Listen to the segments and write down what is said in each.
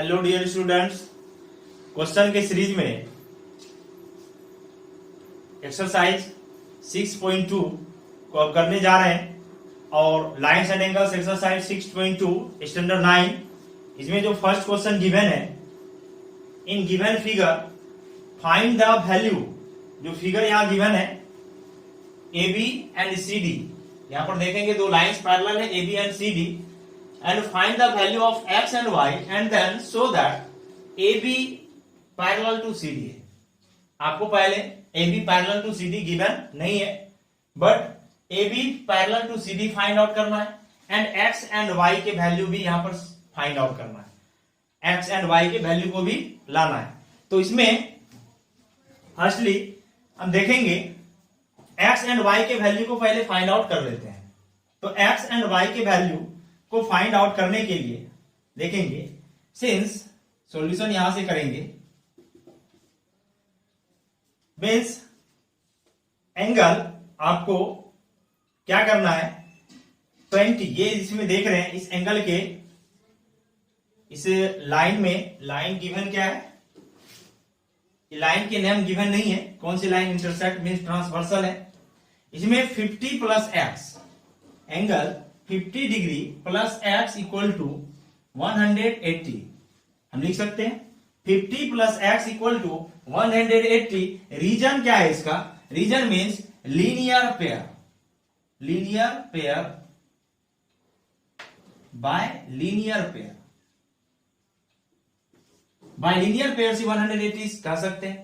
Hello dear students, question के series में exercise 6.2 को अब करने जा रहे हैं और lines and angles exercise 6.2 standard 9। इसमें जो फर्स्ट क्वेश्चन गिवन है, in given figure find the value. जो फिगर यहाँ गिवन है A B and C D, यहाँ पर देखेंगे दो लाइन्स पैरेलल है A B and C D, and find the value of x and y and then show that AB parallel to CD है। आपको पहले AB parallel to CD given नहीं है, but AB parallel to CD find out करना है and x and y के value भी यहाँ पर फाइंड आउट करना है, x and y के वैल्यू को भी लाना है। तो इसमें फर्स्टली हम देखेंगे x and y के वैल्यू को पहले फाइंड आउट कर लेते हैं। तो x and y के वैल्यू को फाइंड आउट करने के लिए देखेंगे, सिंस सॉल्यूशन यहां से करेंगे, मीन्स एंगल आपको क्या करना है 20, ये इसमें देख रहे हैं इस एंगल के, इस लाइन में, लाइन गिवन क्या है, लाइन के नेम गिवन नहीं है, कौन सी लाइन इंटरसेक्ट मीन्स ट्रांसवर्सल है। इसमें 50 plus x, angle 50 degree plus x equal to 180, हम लिख सकते हैं 50 plus x equal to 180। Reason क्या है इसका, reason means linear pair, linear pair by linear pair, by linear pair से 180 कह सकते हैं।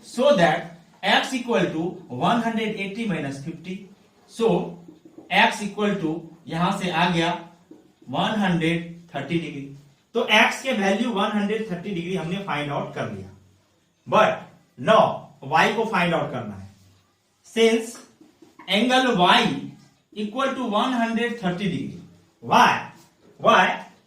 So that x equal to 180 minus 50, so x equal to यहां से आ गया 130 डिग्री। तो x के वैल्यू 130 डिग्री हमने फाइंड आउट कर लिया, बट नो y को फाइंड आउट करना है। Since angle y equal to 130 degree, y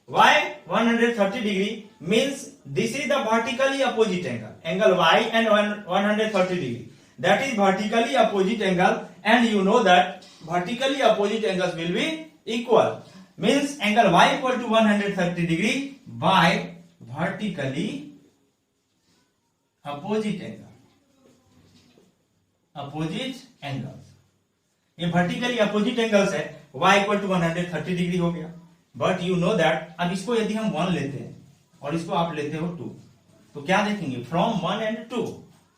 130 degree means this is the vertically opposite angle, angle y and 130 degree, that is vertically opposite angle, and you know that vertically opposite angles will be equal, means angle y equal to 130 degree by vertically opposite angle, opposite angles। ये vertically opposite angles है, y equal to 130 degree हो गया, but you know that अब इसको यदि हम 1 लेते हैं और इसको आप लेते हो 2, तो क्या देखेंगे फ्रॉम 1 एंड 2,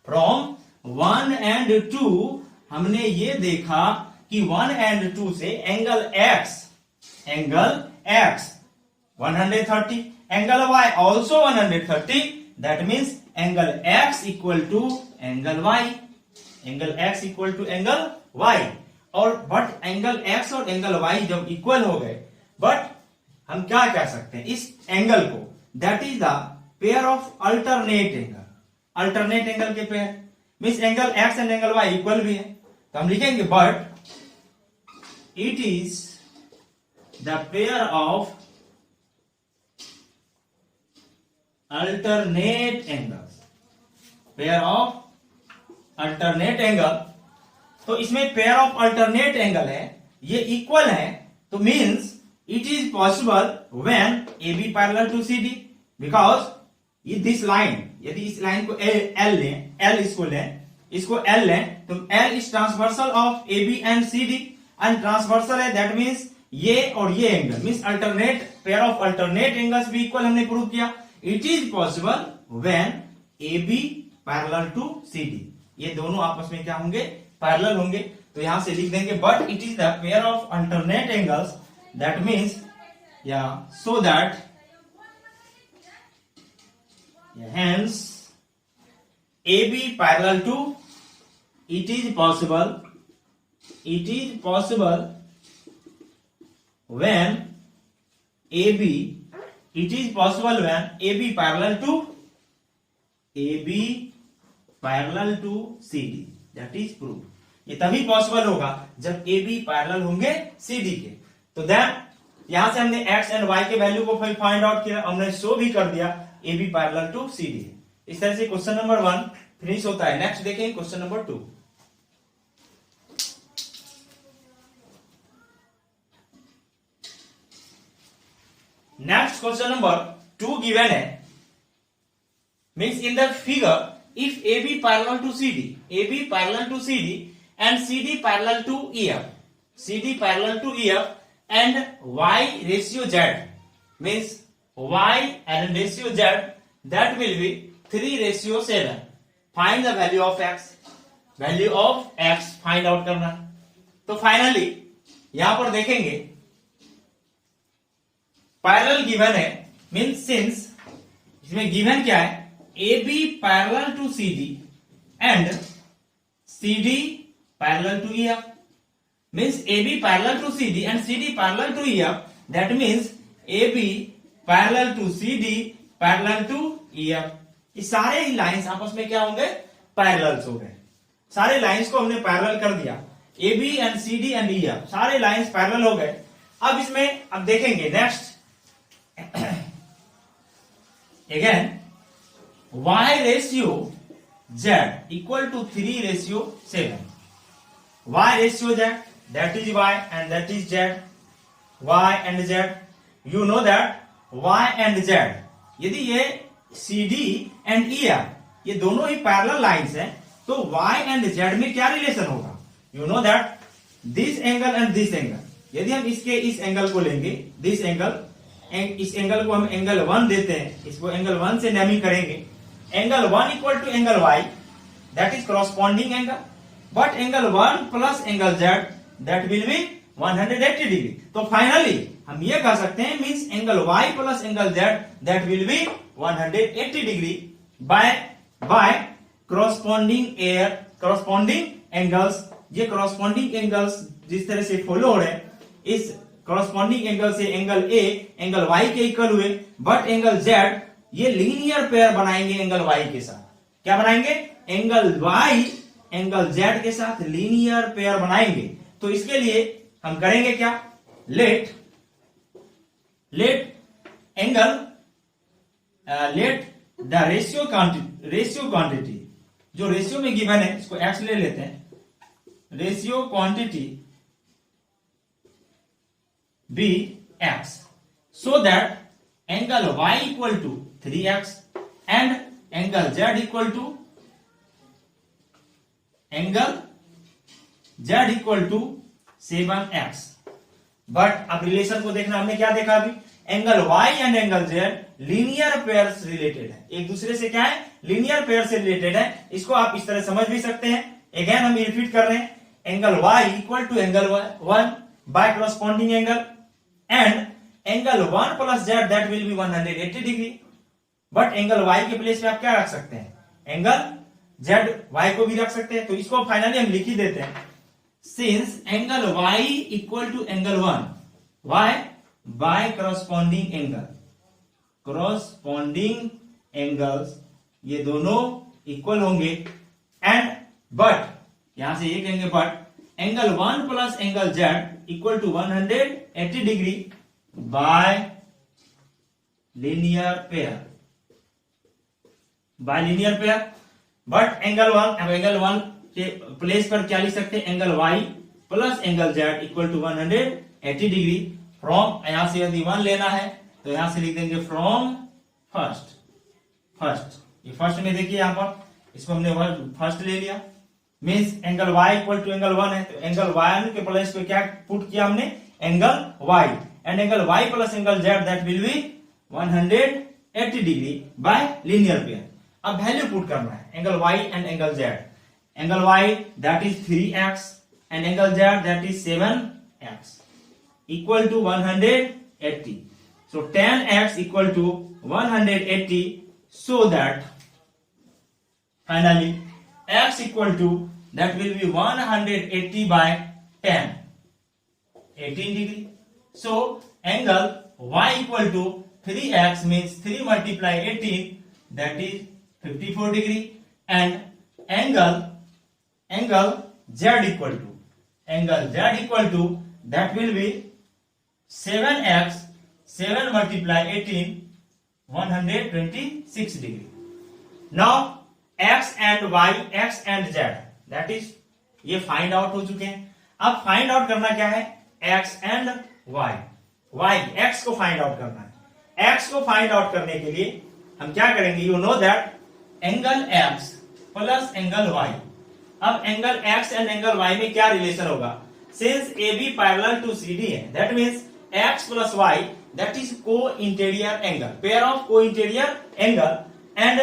फ्रॉम 1 एंड 2 हमने ये देखा कि 1 एंड 2 से angle x 130, angle y also 130, that means angle x equal to angle y, angle x equal to angle y। और बट एंगल x और एंगल y जब इक्वल हो गए, बट हम क्या कह सकते हैं इस एंगल को, that is the pair of alternate angle, alternate angle के pair means angle x and angle y equal भी है, तो हम लिखेंगे but it is the pair of alternate angles, pair of alternate angle. तो इसमें पेयर ऑफ अल्टरनेट एंगल है, ये इक्वल है, तो means it is possible when A B parallel to C D, because this line, यदि इस line को L लें, L इसको लें, इसको L लें, तो L is transversal of A B and C D, and transversal है, दैट मीन्स ये और ये angle means alternate, pair of alternate angles भी इक्वल हमने प्रूव किया। It is possible when A B parallel to C D, ये दोनों आपस में क्या होंगे, पैरेलल होंगे। तो यहां से लिख देंगे but it is the pair of alternate angles, that means या so that hence AB parallel to, it is possible when AB, it is possible when AB parallel to CD, that is proof। ये तभी possible होगा जब AB parallel होंगे CD के। तो then यहां से हमने x एंड y के वैल्यू को फाइंड आउट किया, हमने शो भी कर दिया A B parallel to C D. इस तरह से क्वेश्चन नंबर 1 फिनिश होता है। नेक्स्ट देखें question number 2। Next question number 2 given है in the figure, if AB parallel to CD, AB parallel to CD and CD parallel to EF, CD parallel to EF and Y ratio Z, means Y and ratio Z, that will be 3:7. Find the value of X. Value of X find out करना. तो finally यहां पर देखेंगे parallel given है, means since इसमें given क्या है, AB parallel to CD and CD parallel to EF, means AB parallel to CD and CD parallel to EF, that means AB parallel to CD parallel to EF. ये सारे ही lines आपस में क्या होंगे, parallels हो गए. सारे लाइंस को हमने पैरेलल कर दिया, AB and CD and EF सारे लाइंस पैरेलल हो गए. अब इसमें अब देखेंगे next again Y ratio Z equal to 3:7. Y ratio Z, that is Y and that is Z. Y and Z, you know that Y and Z, यदि ये CD and EF ये दोनों ही पैरेलल लाइंस हैं, तो Y and Z में क्या relation होगा, you know that this angle and this angle. यदि हम इसके इस एंगल को लेंगे, दिस एंगल, इस एंगल को हम एंगल 1 देते हैं, इसको एंगल 1 से नेमिंग करेंगे. Angle 1 equal to angle Y, that is corresponding angle. But angle 1 plus angle Z, that will be 180 degree. तो फाइनली हम ये कह सकते हैं, means angle Y plus angle Z, that will be 180 degree by corresponding angles. ये corresponding angles जिस तरह से फॉलो हो रहे हैं, इस corresponding angle से एंगल A एंगल Y के इक्वल हुए, बट एंगल Z ये लीनियर पेयर बनाएंगे एंगल Y के साथ. क्या बनाएंगे, एंगल Y एंगल Z के साथ लीनियर पेयर बनाएंगे. तो इसके लिए हम करेंगे क्या, लेट द रेशियो क्वांटिटी, जो रेशियो में गिवन है इसको x ले लेते हैं, ratio quantity be x, so that angle y equal to 3x and angle z equal to angle z equal to 7x. But अब रिलेशन को देखना, हमने क्या देखा अभी, angle y and angle z linear pairs related है, एक दूसरे से क्या है, लीनियर पेयर से रिलेटेड है. इसको आप इस तरह समझ भी सकते हैं. अगेन हम रिपीट कर रहे हैं, angle y equal to angle 1 by corresponding angle and angle 1 plus z, that will be 180 degree. But angle y के प्लेस पे आप क्या रख सकते हैं, एंगल z y को भी रख सकते हैं. तो इसको फाइनली हम लिख ही देते हैं, since angle y equal to angle 1, y by corresponding angles ये दोनों इक्वल होंगे. एंड बट यहां से ये कहेंगे, but angle 1 plus angle z equal to 180 degree by linear pair. But angle 1, अब एंगल 1 के प्लेस पर क्या लिख सकते हैं, angle y plus angle z equal to 180 degree. From, यहां से यदि 1 लेना है तो यहां से लिख देंगे फ्रॉम फर्स्ट. ये फर्स्ट में देखिए यहां पर इसको हमने फर्स्ट ले लिया, means angle y equal to angle 1 है, तो एंगल y के प्लेस पे क्या पुट किया हमने, angle y and angle y plus angle z, that will be 180 degree by linear pair. अब वैल्यू पुट करना है, angle y and angle z. Angle y that is 3x and angle z that is 7x equal to 180. So 10x equal to 180, so that finally x equal to, that will be 180 by 10, 18 degree. So angle y equal to 3x means 3 multiply 18, that is 54 degree. And angle z equal to, that will be 7x, 7 multiply 18, 126 degree. Now x and y, x and z, that is ये find out हो चुके हैं. अब find out करना क्या है, x and y, x को find out करना है. x को फाइंड आउट करने के लिए हम क्या करेंगे, you know that angle x plus angle y। अब angle x and angle y में क्या रिलेशन होगा? Since AB parallel to CD है, that means x plus y that is co interior angle, pair of co interior angle, and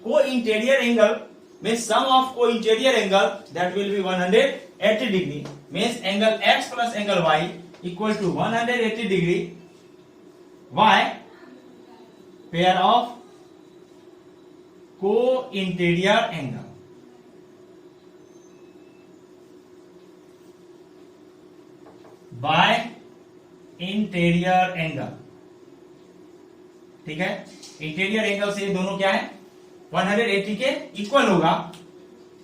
co interior angle means sum of co-interior angle that will be 180 degree, means angle x plus angle y equal to 180 degree. Why? Pair of co-interior angle. By interior angle. ठीक है, interior angle से ये दोनों क्या है? 180 के equal होगा।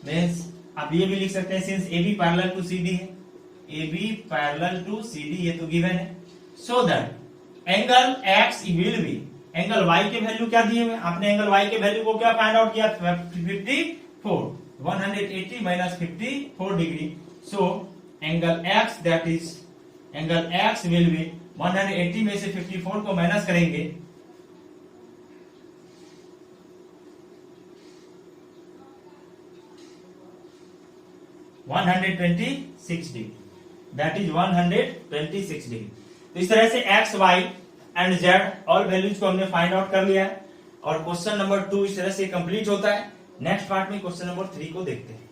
Means आप ये भी लिख सकते हैं since AB parallel to CD है, AB पैरेलल टू CD ये तो गिवन है, so that angle x will be, angle y के वैल्यू क्या दिए हुए? आपने एंगल y के वैल्यू को क्या फाइंड आउट किया? 54, 180 minus 54 degree. So angle x that is angle x will be 180 में से 54 को माइनस करेंगे 126 डिग्री, दैट इज 126 डिग्री। तो इस तरह से x, y and z all values को हमने फाइंड आउट कर लिया है और क्वेश्चन नंबर 2 इस तरह से कंप्लीट होता है। नेक्स्ट पार्ट में क्वेश्चन नंबर 3 को देखते हैं।